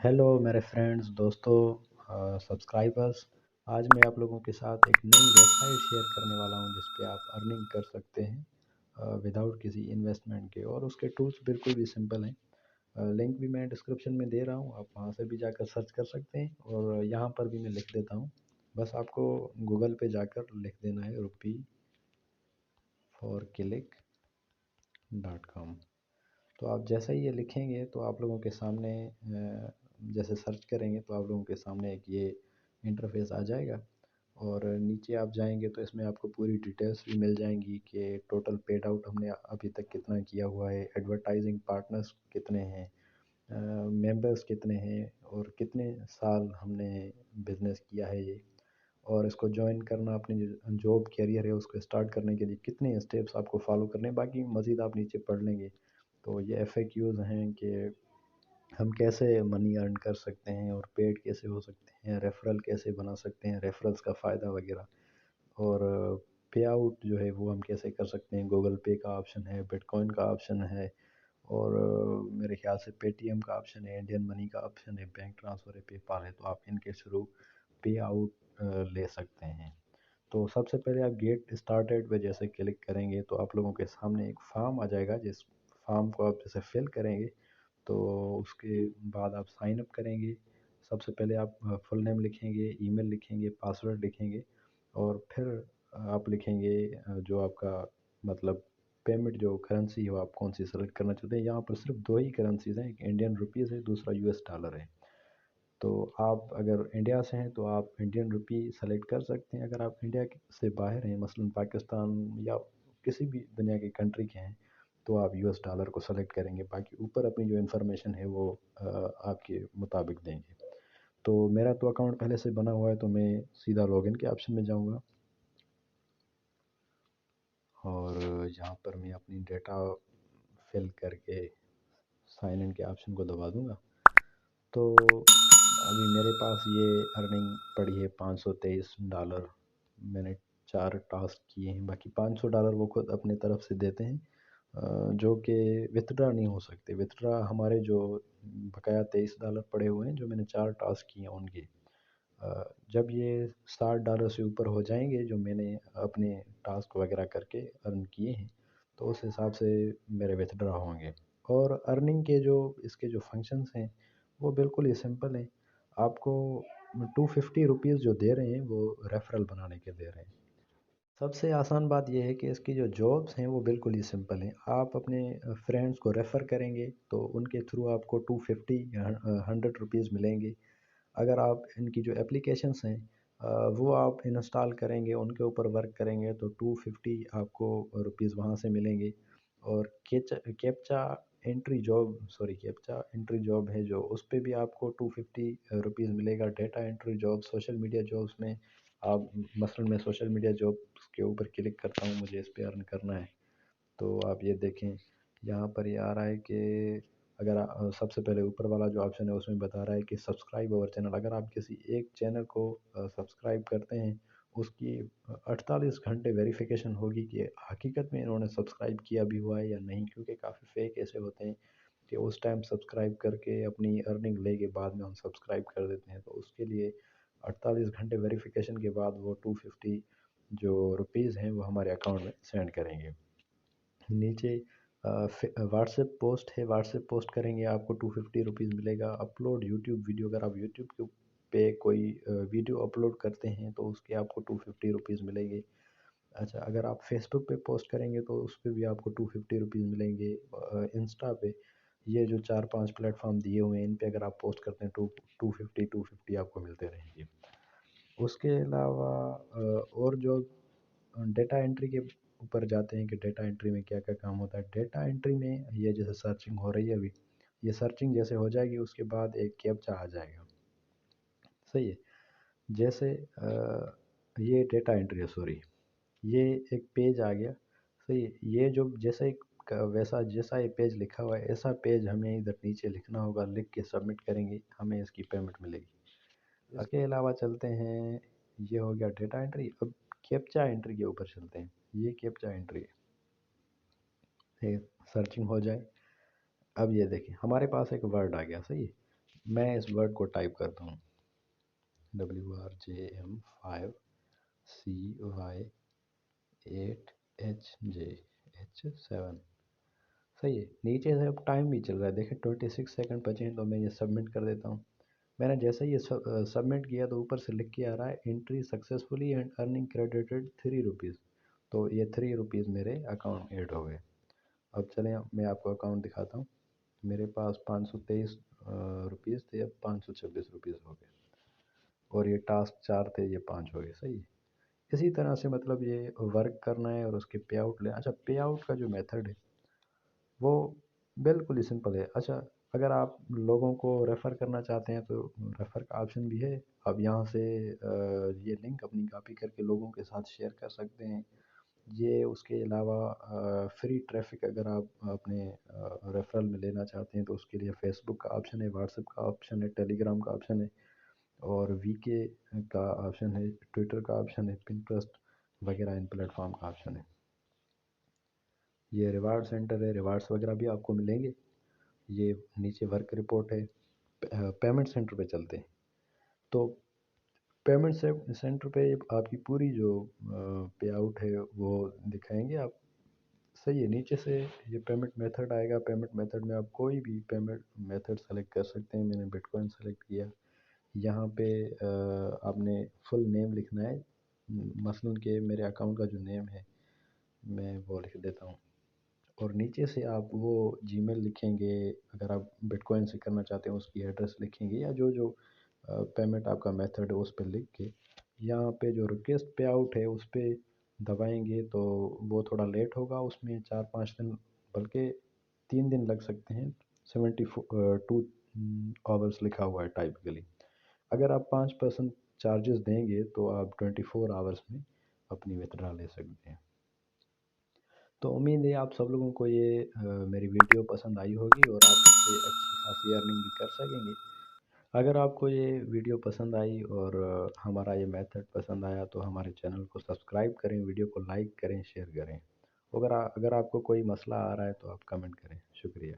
Hello मेरे friends दोस्तों subscribers. आज मैं आप लोगों के साथ एक नई वेबसाइट शेयर करने वाला हूं जिस पे आप अर्निंग कर सकते हैं विदाउट किसी इन्वेस्टमेंट के। और उसके टूल्स बिल्कुल भी सिंपल हैं। लिंक भी मैं डिस्क्रिप्शन में दे रहा हूं, आप वहां से भी जाकर सर्च कर सकते हैं और यहाँ पर भी मैं लिख देता हूं। बस आपको गूगल पे जाकर लिख देना है rupeeforclick.com। तो आप जैसा ही ये लिखेंगे तो आप लोगों के सामने जैसे सर्च करेंगे तो आप लोगों के सामने एक ये इंटरफेस आ जाएगा। और नीचे आप जाएंगे तो इसमें आपको पूरी डिटेल्स भी मिल जाएंगी कि टोटल पेड आउट हमने अभी तक कितना किया हुआ है, एडवर्टाइजिंग पार्टनर्स कितने हैं, मेंबर्स कितने हैं और कितने साल हमने बिजनेस किया है ये। और इसको ज्वाइन करना, अपनी जो जॉब कैरियर है उसको स्टार्ट करने के लिए कितने स्टेप्स आपको फॉलो करने हैं, बाकी मज़ीद आप नीचे पढ़ लेंगे। तो ये FAQs हैं कि हम कैसे मनी अर्न कर सकते हैं और पेड कैसे हो सकते हैं, रेफरल कैसे बना सकते हैं, रेफरल्स का फ़ायदा वगैरह। और पे आउट जो है वो हम कैसे कर सकते हैं, गूगल पे का ऑप्शन है, बिटकॉइन का ऑप्शन है और मेरे ख्याल से पेटीएम का ऑप्शन है, इंडियन मनी का ऑप्शन है, बैंक ट्रांसफ़र है, पेपाल है। तो आप इनके थ्रू पे आउट ले सकते हैं। तो सबसे पहले आप गेट स्टार्टेड पे जैसे क्लिक करेंगे तो आप लोगों के सामने एक फॉर्म आ जाएगा, जिस फॉर्म को आप जैसे फिल करेंगे तो उसके बाद आप साइन अप करेंगे। सबसे पहले आप फुल नेम लिखेंगे, ईमेल लिखेंगे, पासवर्ड लिखेंगे और फिर आप लिखेंगे जो आपका मतलब पेमेंट जो करेंसी हो आप कौन सी सेलेक्ट करना चाहते हैं। यहाँ पर सिर्फ दो ही करेंसीज हैं, एक इंडियन रुपीज़ है, दूसरा US डॉलर है। तो आप अगर इंडिया से हैं तो आप इंडियन रुपी सेलेक्ट कर सकते हैं। अगर आप इंडिया से बाहर हैं, मसलन पाकिस्तान या किसी भी दुनिया की कंट्री के हैं, तो आप US डॉलर को सेलेक्ट करेंगे। बाकी ऊपर अपनी जो इन्फॉर्मेशन है वो आपके मुताबिक देंगे। तो मेरा तो अकाउंट पहले से बना हुआ है तो मैं सीधा लॉगिन के ऑप्शन में जाऊंगा और यहाँ पर मैं अपनी डेटा फिल करके साइन इन के ऑप्शन को दबा दूंगा। तो अभी मेरे पास ये अर्निंग पड़ी है $523। मैंने 4 टास्क किए हैं, बाकी $500 वो खुद अपने तरफ से देते हैं जो कि विथड्रा नहीं हो सकते। विथड्रा हमारे जो बकाया $23 पड़े हुए हैं जो मैंने 4 टास्क किए हैं उनके, जब ये $60 से ऊपर हो जाएंगे जो मैंने अपने टास्क वगैरह करके अर्न किए हैं, तो उस हिसाब से मेरे विथड्रा होंगे। और अर्निंग के जो इसके जो फंक्शंस हैं वो बिल्कुल ही सिंपल हैं। आपको ₹250 जो दे रहे हैं वो रेफरल बनाने के दे रहे हैं। सबसे आसान बात यह है कि इसकी जो जॉब्स हैं वो बिल्कुल ही सिंपल हैं। आप अपने फ्रेंड्स को रेफ़र करेंगे तो उनके थ्रू आपको 250 या ₹100 मिलेंगे। अगर आप इनकी जो एप्लीकेशंस हैं वो आप इंस्टॉल करेंगे, उनके ऊपर वर्क करेंगे तो 250 आपको रुपीज़ वहाँ से मिलेंगे। और कैप्चा एंट्री जॉब है जो उस पे भी आपको 250 रुपीज़ मिलेगा। Data entry job, social media jobs में आप मसलन मैं सोशल मीडिया जॉब के ऊपर क्लिक करता हूँ, मुझे इस पे अर्न करना है। तो आप ये देखें, यहाँ पर ये आ रहा है कि अगर सबसे पहले ऊपर वाला जो ऑप्शन है उसमें बता रहा है कि सब्सक्राइब अवर चैनल। अगर आप किसी एक चैनल को सब्सक्राइब करते हैं, उसकी 48 घंटे वेरिफिकेशन होगी कि हकीकत में इन्होंने सब्सक्राइब किया भी हुआ है या नहीं, क्योंकि काफ़ी फेक ऐसे होते हैं कि उस टाइम सब्सक्राइब करके अपनी अर्निंग लेके बाद में हम सब्सक्राइब कर देते हैं। तो उसके लिए 48 घंटे वेरिफिकेशन के बाद वो 250 जो रुपीज़ हैं वो हमारे अकाउंट में सेंड करेंगे। नीचे व्हाट्सएप पोस्ट है, व्हाट्सएप पोस्ट करेंगे आपको 250 रुपीज़ मिलेगा। अपलोड यूट्यूब वीडियो, अगर आप यूट्यूब के पे कोई वीडियो अपलोड करते हैं तो उसके आपको 250 रुपीज़ मिलेंगे। अच्छा, अगर आप फेसबुक पे पोस्ट करेंगे तो उस पर भी आपको 250 रुपीज़ मिलेंगे। इंस्टा पे ये जो 4-5 प्लेटफॉर्म दिए हुए हैं इन पे अगर आप पोस्ट करते हैं तो 250 आपको मिलते रहेंगे। उसके अलावा और जो डेटा एंट्री के ऊपर जाते हैं कि डेटा एंट्री में क्या क्या काम होता है। डेटा एंट्री में ये जैसे सर्चिंग हो रही है अभी, ये सर्चिंग जैसे हो जाएगी उसके बाद एक कैप्चा आ जाएगा, सही है। जैसे ये डेटा एंट्री है, सॉरी, ये एक पेज आ गया, सही है। ये जो जैसे एक वैसा जैसा ये पेज लिखा हुआ है ऐसा पेज हमें इधर नीचे लिखना होगा, लिख के सबमिट करेंगे, हमें इसकी पेमेंट मिलेगी। इसके अलावा चलते हैं, ये हो गया डेटा एंट्री। अब कैप्चा एंट्री के ऊपर चलते हैं। ये कैप्चा एंट्री है, सर्चिंग हो जाए। अब ये देखिए हमारे पास एक वर्ड आ गया, सही है। میں اس ورڈ کو ٹائپ کرتا ہوں WRJM5CY8H7. صحیح ہے. نیچے سے اب ٹائم بھی چل رہا ہے، دیکھیں 26 سیکنڈ بچے ہیں، تو میں یہ سبمٹ کر دیتا ہوں. میں نے جیسے یہ سبمٹ کیا تو اوپر سے لکھ کے آ رہا ہے entry successfully and earning credited 3 rupees. تو یہ 3 روپیز میرے اکاؤنٹ ایڈ ہو گئے. اب چلیں میں آپ کو اکاؤنٹ دکھاتا ہوں. میرے پاس 523 روپیز تھے، اب 526 روپیز ہو گئے، اور یہ ٹاسک 4 تھے، یہ 5 ہو گئے. صحیح. اسی طرح سے مطلب یہ ورک کرنا ہے اور اس کے پے آؤٹ لیں. اچھا، پے آؤٹ کا جو میتھڈ ہے وہ بالکل ہی سمپل ہے. اچھا، اگر آپ لوگوں کو ریفر کرنا چاہتے ہیں تو ریفر کا آپشن بھی ہے. آپ یہاں سے یہ لنک اپنی کاپی کر کے لوگوں کے ساتھ شیئر کر سکتے ہیں. یہ اس کے علاوہ فری ٹریفک اگر آپ اپنے ریفرل میں لینا چاہتے ہیں تو اس کے لیے فیس بک کا آپشن ہے، واٹس ایپ کا آپشن ہے، ٹیلی گرام کا آپشن ہے، اور وی کے کا آپشن ہے، ٹویٹر کا آپشن ہے، پنٹرسٹ وغیرہ ان پلیٹ فارم کا آپشن ہے. یہ ریوارڈ سینٹر ہے، ریوارڈس وغیرہ بھی آپ کو ملیں گے. یہ نیچے ورک رپورٹ ہے. پیمنٹ سینٹر پہ چلتے ہیں. تو پیمنٹ سینٹر پہ آپ کی پوری جو پے آؤٹ ہے وہ دکھائیں گے آپ. صحیح ہے. نیچے سے یہ پیمنٹ میتھڈ آئے گا. پیمنٹ میتھڈ میں آپ کوئی بھی پیمنٹ میتھڈ سلیکٹ کر سکتے ہیں. میں نے بٹ کوائن سلیکٹ کیا. یہاں پہ آپ نے فل نیم لکھنا ہے. مثلاً کہ میرے اکاؤنٹ کا جو نیم ہے میں وہ لکھ دیتا ہوں. اور نیچے سے آپ وہ جی میل لکھیں گے، اگر آپ بٹ کوائن سے کرنا چاہتے ہیں اس کی ایڈریس لکھیں گے، یا جو جو پیمنٹ آپ کا میتھڈ ہے اس پہ لکھ کے یہاں پہ جو ریکویسٹ پے آؤٹ ہے اس پہ دبائیں گے تو وہ تھوڑا لیٹ ہوگا. اس میں 4-5 دن بلکہ 3 دن لگ سکتے ہیں. 72 آورس لکھا ہوا ہے ٹائپکلی. اگر آپ 5% چارجز دیں گے تو آپ 24 آورس میں اپنی وتھڈرا لے سکتے ہیں. تو امید ہے آپ سب لوگوں کو یہ میری ویڈیو پسند آئی ہوگی اور آپ اس سے اچھی خاصی ارننگ بھی کر سکیں گے. اگر آپ کو یہ ویڈیو پسند آئی اور ہمارا یہ میتھڈ پسند آیا تو ہمارے چینل کو سبسکرائب کریں، ویڈیو کو لائک کریں، شیئر کریں. اگر آپ کو کوئی مسئلہ آ رہا ہے تو آپ کمنٹ کریں. شکریہ.